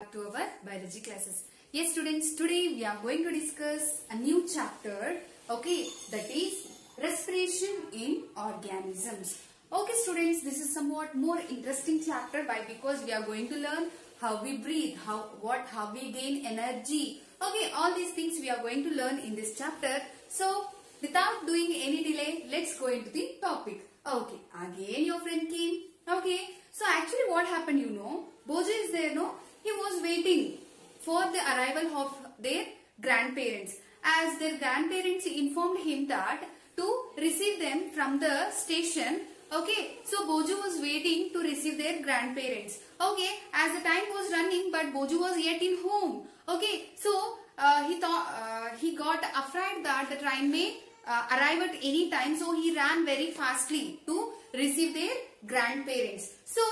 Back to our biology classes. Yes students, today we are going to discuss a new chapter, okay, that is respiration in organisms. Okay students, this is somewhat more interesting chapter. Why? Because we are going to learn how we breathe, how we gain energy. Okay, all these things we are going to learn in this chapter. So without doing any delay, let's go into the topic. Okay, again your friend came. Okay, so actually what happened, Bojo is there, no? He was waiting for the arrival of their grandparents, as their grandparents informed him that to receive them from the station. Okay, so Bojo was waiting to receive their grandparents. Okay, as the time was running, but Bojo was yet in home. Okay, so he got afraid that the train may arrive at any time, so he ran very fastly to receive their grandparents. So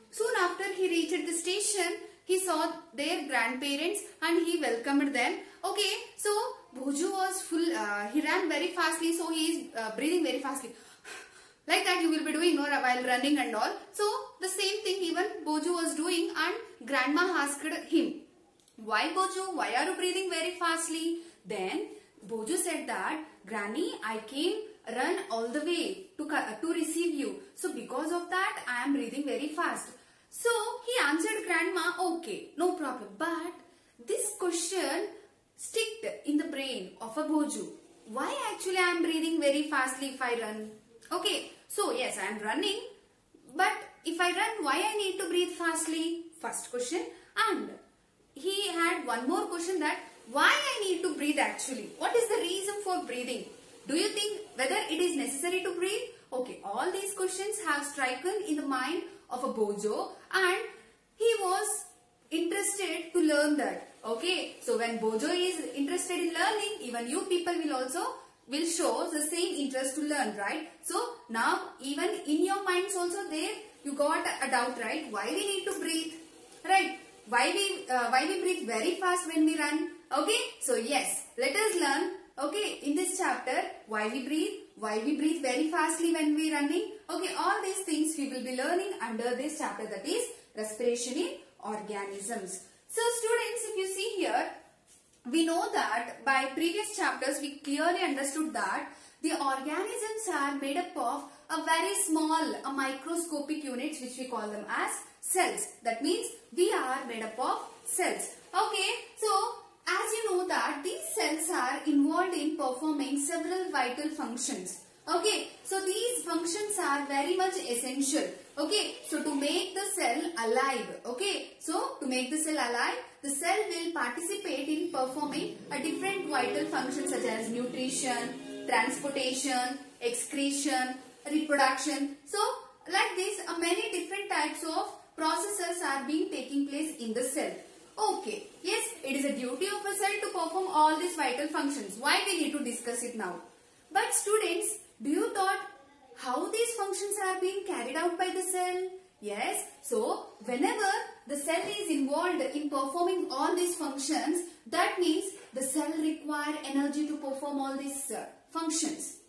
soon after he reached the station, he saw their grandparents and he welcomed them. Okay, so Bojo was full, he ran very fastly, so he is breathing very fastly. Like that you will be doing while running and all. So the same thing even Bojo was doing, and grandma asked him, "Why Bojo? Why are you breathing very fastly?" Then Bojo said that, "Granny, I came run all the way to receive you. So because of that I am breathing very fast." So he answered grandma, "Okay, no problem." But this question sticked in the brain of a Bojo. Why actually I am breathing very fastly if I run? Okay, so yes, I am running, but if I run, why I need to breathe fastly? First question. And he had one more question, that why I need to breathe actually? What is the reason for breathing? Do you think whether it is necessary to breathe? Okay, all these questions have striken in the mind of a Bojo, and he was interested to learn that. Okay, so when Bojo is interested in learning, even you people will show the same interest to learn, right? So now even in your minds also there you got a doubt, right? Why we need to breathe, right? Why we breathe very fast when we run? Okay, so yes, let us learn. Okay, in this chapter, why we breathe very fastly when we running. Okay, all these things we will be learning under this chapter, that is respiration in organisms. So students, if you see here, we know that by previous chapters we clearly understood that the organisms are made up of a very small, microscopic units, which we call them as cells. That means we are made up of cells. Okay, so as you know that these cells are involved in performing several vital functions. Okay, so these functions are very much essential. Okay, so to make the cell alive, okay, so to make the cell alive, the cell will participate in performing a different vital functions such as nutrition, transportation, excretion, reproduction. So like this, many different types of processes are being taking place in the cell. Okay, yes, it is a duty of a cell to perform all these vital functions. Why we need to discuss it now? But students, do you thought how these functions are being carried out by the cell? Yes, so whenever the cell is involved in performing all these functions, that means the cell require energy to perform all these functions.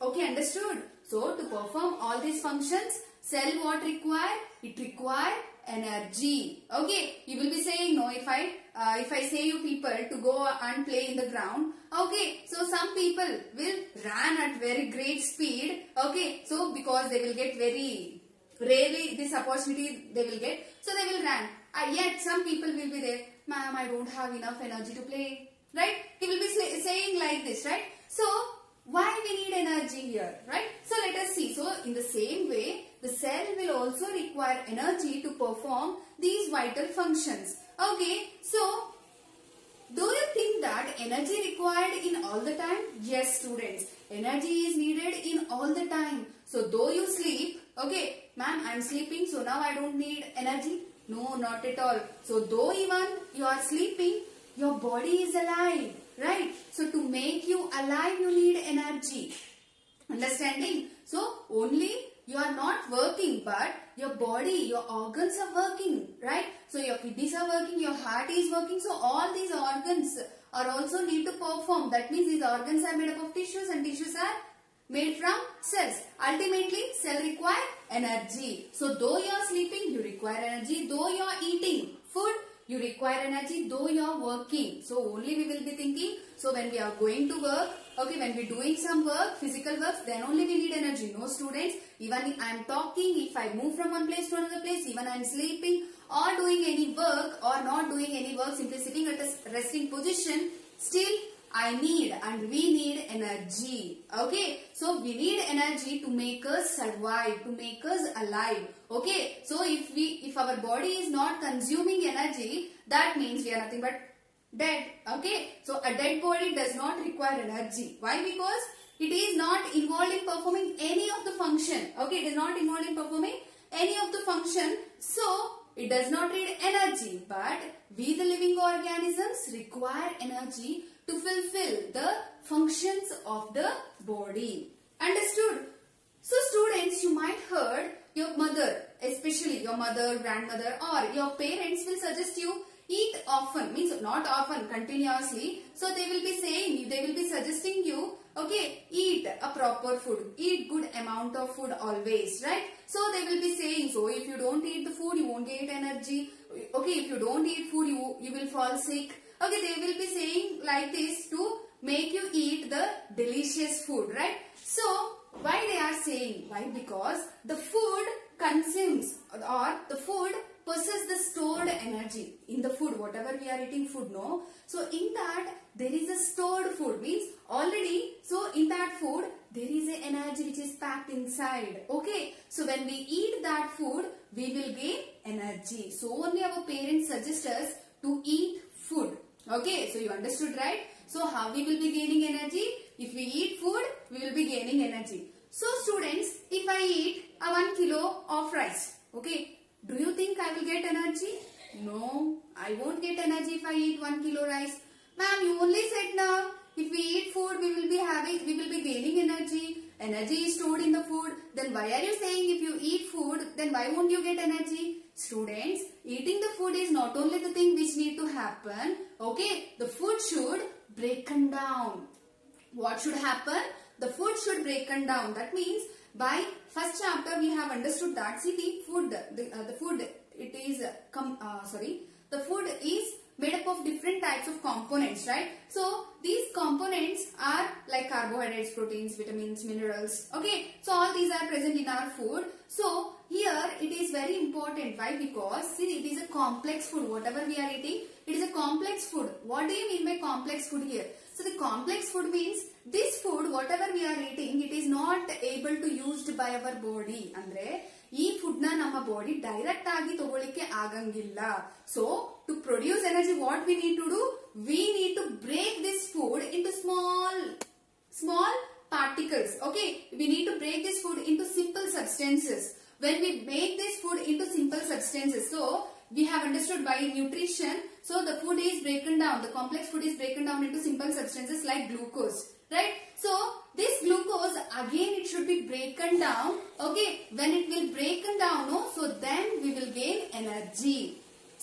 Okay, understood? So to perform all these functions, cell what require? It require energy. Okay, you will be saying, no, if I say you people to go and play in the ground, okay, so some people will run at very great speed. Okay, so because they will get very rarely this opportunity they will get, so they will run. Yet some people will be there, "Ma'am, I don't have enough energy to play," right? He will be saying like this, right? So why we need energy here, right? So let us see. So in the same way, the cell will also require energy to perform these vital functions. Okay, so do you think that energy required in all the time? Yes students, energy is needed in all the time. So though you sleep, okay, "Ma'am, I am sleeping, so now I don't need energy." No, not at all. So though even you are sleeping, your body is alive, right? So to make you alive, you need energy. Understanding? So only you are not working, but your body, your organs are working, right? So your kidneys are working, your heart is working. So all these organs are also need to perform. That means these organs are made up of tissues, and tissues are made from cells. Ultimately, cell require energy. So though you are sleeping, you require energy. Though you are eating food, you require energy though you are working. So only we will be thinking, so when we are going to work, okay, when we are doing some work, physical works, then only we need energy. No students, even I am talking, if I move from one place to another place, even I am sleeping or doing any work or not doing any work, simply sitting at a resting position, still I need and we need energy. Okay, so we need energy to make us survive, to make us alive. Okay, so if our body is not consuming energy, that means we are nothing but dead. Okay, so a dead body does not require energy. Why? Because it is not involved in performing any of the function. Okay, it is not involved in performing any of the function, so it does not need energy. But we, the living organisms, require energy to fulfill the functions of the body. Understood? So students, you might heard your mother, especially your mother, grandmother or your parents will suggest you eat often, means not often, continuously. So they will be saying, they will be suggesting you, okay, eat a proper food, eat good amount of food always, right? So they will be saying, so if you don't eat the food, you won't get energy. Okay, if you don't eat food, you will fall sick. Okay, they will be saying like this to make you eat the delicious food, right? So why they are saying? Why? Because the food consumes or the food possesses the stored energy in the food, whatever we are eating food, no? So in that there is a stored food, means already, so in that food there is a energy which is packed inside. Okay, so when we eat that food, we will gain energy. So only our parents suggest us to eat food. Okay, so you understood, right? So how we will be gaining energy? If we eat food, we will be gaining energy. So students, if I eat a 1 kilo of rice, okay, do you think I will get energy? No, I won't get energy if I eat 1 kilo rice. Ma'am, you only said now, if we eat food, we will be gaining energy. Energy is stored in the food. Then why are you saying if you eat food, then why won't you get energy? Students, eating the food is not only the thing which need to happen. Okay, the food should breaken down. What should happen? The food should breaken down. That means by first chapter we have understood that. See, the food is made up of different types of components, right? So these components are like carbohydrates, proteins, vitamins, minerals. Okay, so all these are present in our food. So here it is very important. Why? Because see, it is a complex food. Whatever we are eating, it is a complex food. What do you mean by complex food here? So the complex food means this food, whatever we are eating, it is not able to used by our body. Andre ಈ food ನ ನಮ್ಮ body direct ಆಗಿ ತಗೊಳ್ಳಿಕ್ಕೆ ಆಗಂಗಿಲ್ಲ. So to produce energy, what we need to do? We need to break this food into small particles. Okay, we need to break this food into simple substances. When we make this food into simple substances, so we have understood by nutrition. So the food is broken down. The complex food is broken down into simple substances like glucose, right? So this glucose again it should be broken down. Okay, when it will broken down, no, so then we will gain energy.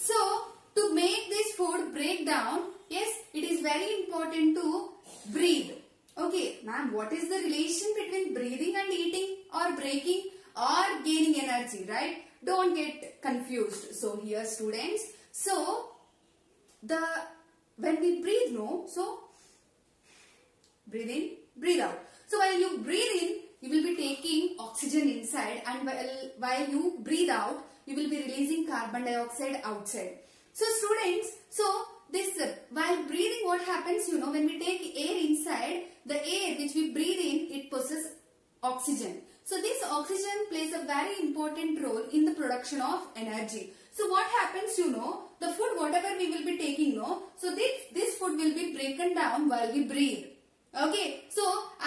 So to make this food break down, yes, it is very important to breathe. Okay, ma'am, what is the relation between breathing and eating or breaking or gaining energy, right? Don't get confused. So here students, so when we breathe, no, so breathe in, breathe out. So while you breathe in, you will be taking oxygen inside, and while you breathe out, you will be releasing carbon dioxide outside. So students, so this while breathing, what happens, you know, when we take air inside, the air which we breathe in, it possesses oxygen. So this oxygen plays a very important role in the production of energy. So what happens, you know, the food whatever we will be taking, no, so this food will be broken down while we breathe. Okay, so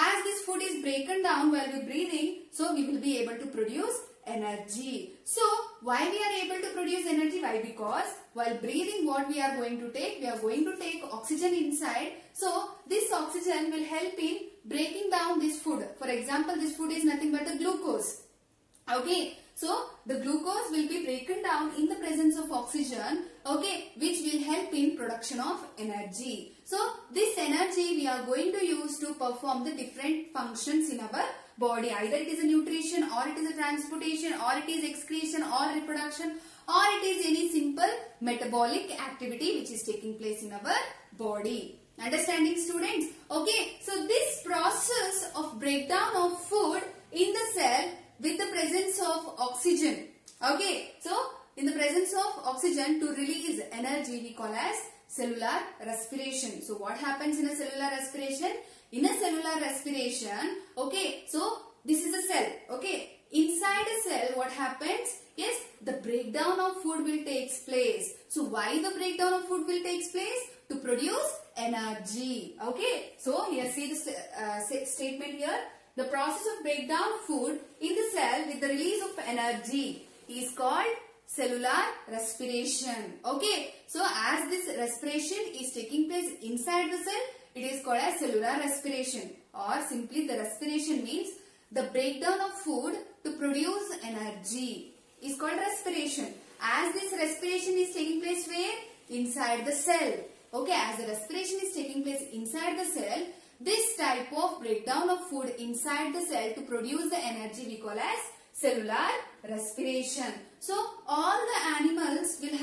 as this food is broken down while we breathing, so we will be able to produce energy. So why we are able to produce energy? Why? Because while breathing, what we are going to take? We are going to take oxygen inside. So this oxygen will help in breaking down this food. For example, this food is nothing but the glucose. Okay, so the glucose will be broken down in the presence of oxygen, okay, which will help in production of energy. So this energy we are going to use to perform the different functions in our body. Either it is a nutrition, or it is a transportation, or it is excretion or reproduction, or it is any simple metabolic activity which is taking place in our body. Understanding, students? Okay, so this process of breakdown of food in the cell with the presence of oxygen. Okay, so in the presence of oxygen to release energy we call as cellular respiration. So what happens in a cellular respiration? In a cellular respiration, okay, so this is a cell, okay. Inside a cell what happens? Yes, the breakdown of food will take place. So why the breakdown of food will take place? To produce energy. Okay, so here see the statement here. The process of breakdown of food in the cell with the release of energy is called cellular respiration. Okay, so as this respiration is taking place inside the cell, it is called as cellular respiration, or simply the respiration means the breakdown of food to produce energy is called respiration. As this respiration is taking place where? Inside the cell. Okay, as the respiration is taking place inside the cell, this type of breakdown of food inside the cell to produce the energy we call as cellular respiration. So all the animals will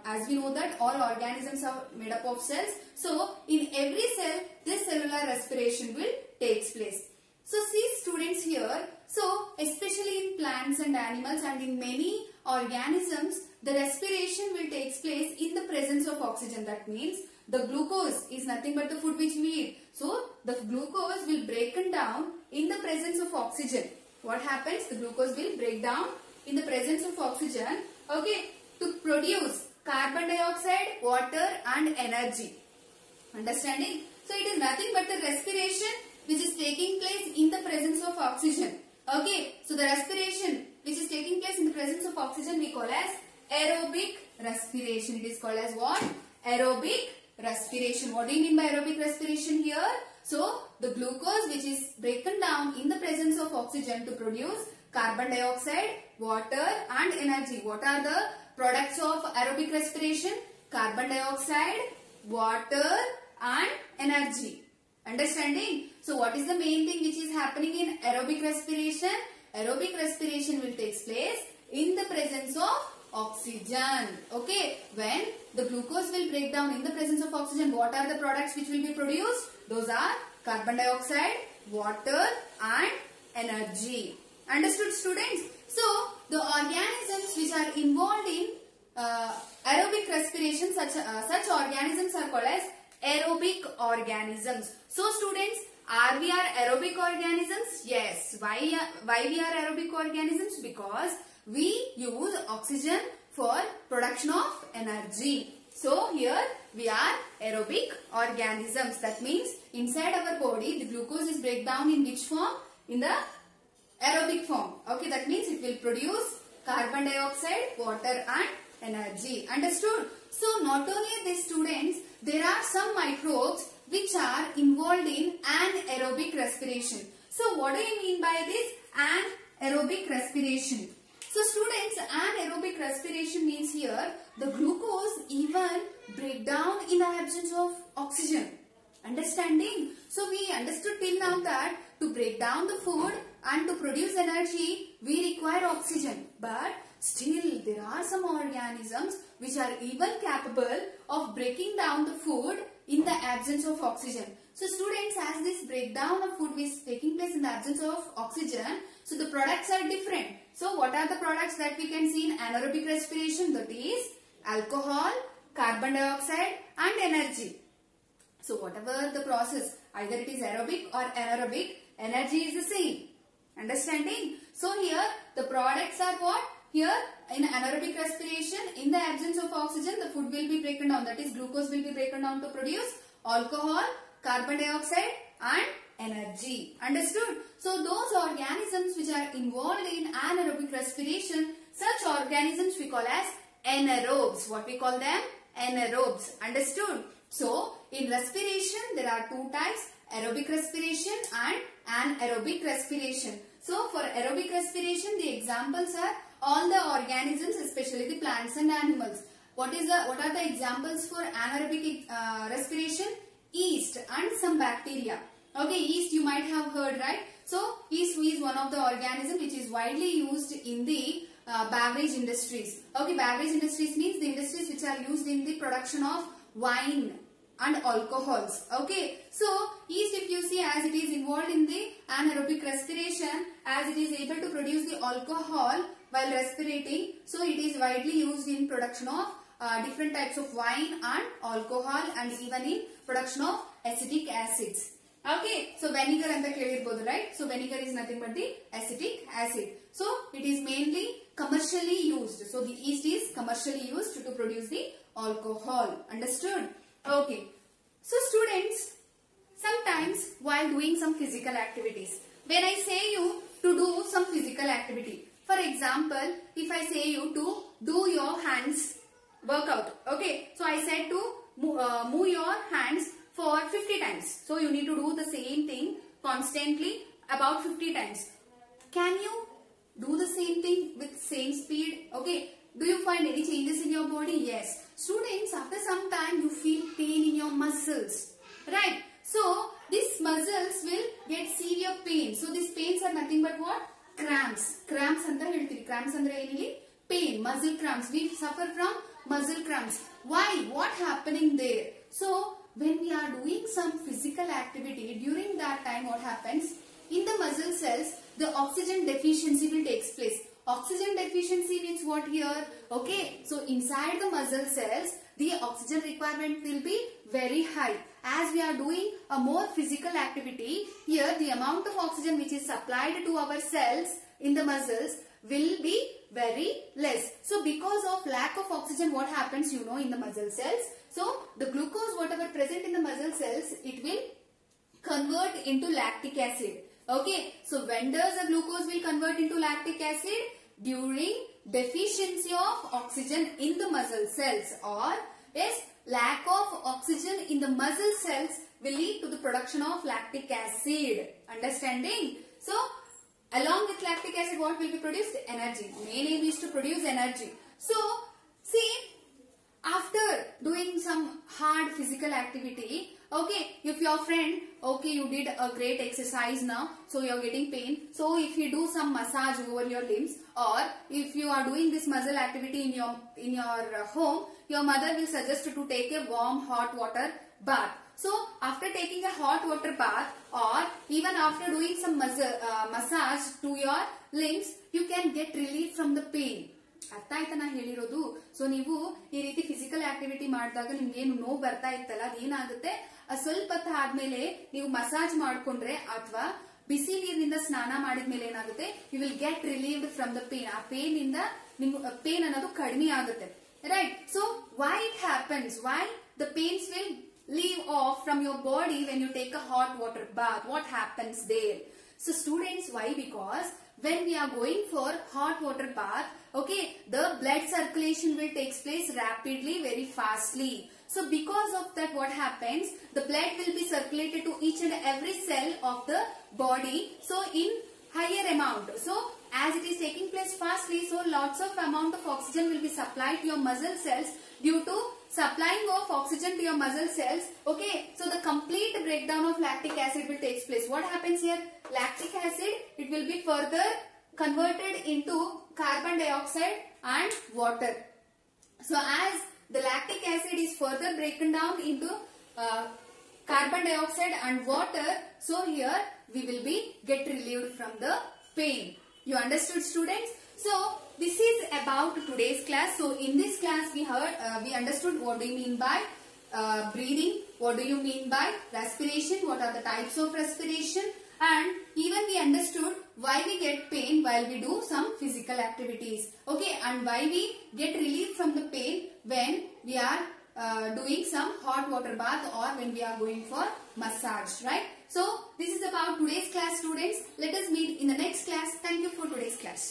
as we know that all organisms are made up of cells. So in every cell this cellular respiration will take place. So see students here, so especially in plants and animals and in many organisms, the respiration will take place in the presence of oxygen. That means the glucose is nothing but the food which we eat. So the glucose will break down in the presence of oxygen. What happens? The glucose will break down in the presence of oxygen, okay, to produce carbon dioxide, water and energy. Understanding? So it is nothing but the respiration which is taking place in the presence of oxygen. Okay, so the respiration which is taking place in the presence of oxygen we call as aerobic respiration. It is called as what? Aerobic respiration. What do you mean by aerobic respiration here? So the glucose which is broken down in the presence of oxygen to produce carbon dioxide, water and energy. What are the products of aerobic respiration? Carbon dioxide, water and energy. Understanding? So what is the main thing which is happening in aerobic respiration? Aerobic respiration will take place in the presence of oxygen. Okay, when the glucose will break down in the presence of oxygen, what are the products which will be produced? Those are carbon dioxide, water and energy. Understood, students? So the organisms which are involved in aerobic respiration, such organisms are called as aerobic organisms. So students, are we aerobic organisms? Yes. Why we are aerobic organisms? Because we use oxygen for production of energy. So here we are aerobic organisms. That means inside our body the glucose is break down in which form? In the aerobic form. Okay, that means it will produce carbon dioxide, water and energy. Understood? So not only these students, there are some microbes which are involved in anaerobic respiration. So what do you mean by this anaerobic respiration? So students, anaerobic respiration means here the glucose even break down in the absence of oxygen. Understanding? So we understood till now that to break down the food and to produce energy we require oxygen. But still there are some organisms which are even capable of breaking down the food in the absence of oxygen. So students, as this breakdown of food is taking place in the absence of oxygen, so the products are different. So what are the products that we can see in anaerobic respiration? That is alcohol, carbon dioxide and energy. So whatever the process, either it is aerobic or anaerobic, energy is the same. Understanding? So here the products are what? Here in anaerobic respiration, in the absence of oxygen, the food will be broken down. That is glucose will be broken down to produce alcohol, carbon dioxide and energy. Understood? So those organisms which are involved in anaerobic respiration, such organisms we call as anaerobes. What we call them? Anaerobes. Understood? So in respiration there are two types, aerobic respiration and anaerobic respiration. So for aerobic respiration the examples are all the organisms, especially the plants and animals. What are the examples for anaerobic respiration? Yeast and some bacteria. Okay, yeast you might have heard, right? So yeast is one of the organisms which is widely used in the beverage industries. Okay, beverage industries means the industries which are used in the production of wine and alcohols. Okay, so yeast, if you see, as it is involved in the anaerobic respiration, as it is able to produce the alcohol while respirating, so it is widely used in production of different types of wine and alcohol, and even in production of acetic acids. Okay, so vinegar anta kelirbodu, right? So vinegar is nothing but the acetic acid. So it is mainly commercially used. So the yeast is commercially used to produce the alcohol. Understood? Okay. So students, sometimes while doing some physical activities, when I say you to do some physical activity, for example, if I say you to do your hands workout, okay, so I said to move your hands for 50 times. So you need to do the same thing constantly about 50 times. Can you do the same thing with same speed? Okay. Do you find any changes in your body? Yes. Students, after some time you feel pain in your muscles. Right. So these muscles will get severe pain. So these pains are nothing but what? Cramps. Cramps anta heltiri. Cramps andre enili? Pain. Muscle cramps. We suffer from muscle cramps. Why? What happening there? So when we are doing some physical activity, during that time what happens? In the muscle cells, the oxygen deficiency will take place. Oxygen deficiency means what here? Okay, so inside the muscle cells, the oxygen requirement will be very high. As we are doing a more physical activity, here the amount of oxygen which is supplied to our cells in the muscles will be very less. So because of lack of oxygen, what happens, you know, in the muscle cells? So the glucose whatever present in the muscle cells, it will convert into lactic acid. Okay, so when does the glucose will convert into lactic acid? During deficiency of oxygen in the muscle cells, or yes, lack of oxygen in the muscle cells will lead to the production of lactic acid. Understanding? So along with lactic acid, what will be produced? Energy. Main aim is to produce energy. So see, after doing some hard physical activity, okay, if your friend, okay, you did a great exercise now, so you are getting pain. So if you do some massage over your limbs, or if you are doing this muscle activity in your home, your mother will suggest to take a warm hot water bath. So after taking a hot water bath, or even after doing some massage to your limbs, you can get relief from the pain. ಅರ್ಥ ಆಯ್ತಾ ನಾ ಹೇಳಿರೋದು? So ನೀವು ಈ ರೀತಿ physical activity ಮಾಡಿದಾಗ ನಿಮ್ಗೆ ಏನು ನೋವು ಬರ್ತಾ ಇತ್ತಲ್ಲ, ಅದೇನಾಗುತ್ತೆ, ಸ್ವಲ್ಪ ಹೊತ್ತು ಆದ್ಮೇಲೆ ನೀವು ಮಸಾಜ್ ಮಾಡ್ಕೊಂಡ್ರೆ ಅಥವಾ ಬಿಸಿ ನೀರಿನಿಂದ ಸ್ನಾನ ಮಾಡಿದ್ಮೇಲೆ ಏನಾಗುತ್ತೆ, you will get relieved from the pain. ಆ ಪೇನ್ ಇಂದ ನಿಮ್ ಪೇನ್ ಅನ್ನೋದು ಕಡಿಮೆ ಆಗುತ್ತೆ. Right. So why it happens? Why the pains will leave off from your body when you take a hot water bath? What happens there? So students, why? Because when we are going for hot water bath, okay, the blood circulation will take place rapidly, very fastly. So because of that, what happens? The blood will be circulated to each and every cell of the body, so in higher amount. So as it is taking place fastly, so lots of amount of oxygen will be supplied to your muscle cells. Due to supplying of oxygen to your muscle cells, okay, so the complete breakdown of lactic acid will take place. What happens here? Lactic acid, it will be further converted into carbon dioxide and water. So as the lactic acid is further broken down into carbon dioxide and water, so here we will be get relieved from the pain. You understood, students? So this is about today's class. So in this class we understood what do you mean by breathing, what do you mean by respiration, what are the types of respiration, and even we understood why we get pain while we do some physical activities. Okay, and why we get relief from the pain when we are doing some hot water bath or when we are going for massage, right? So this is about today's class, students. Let us meet in the next class. Thank you for today's class.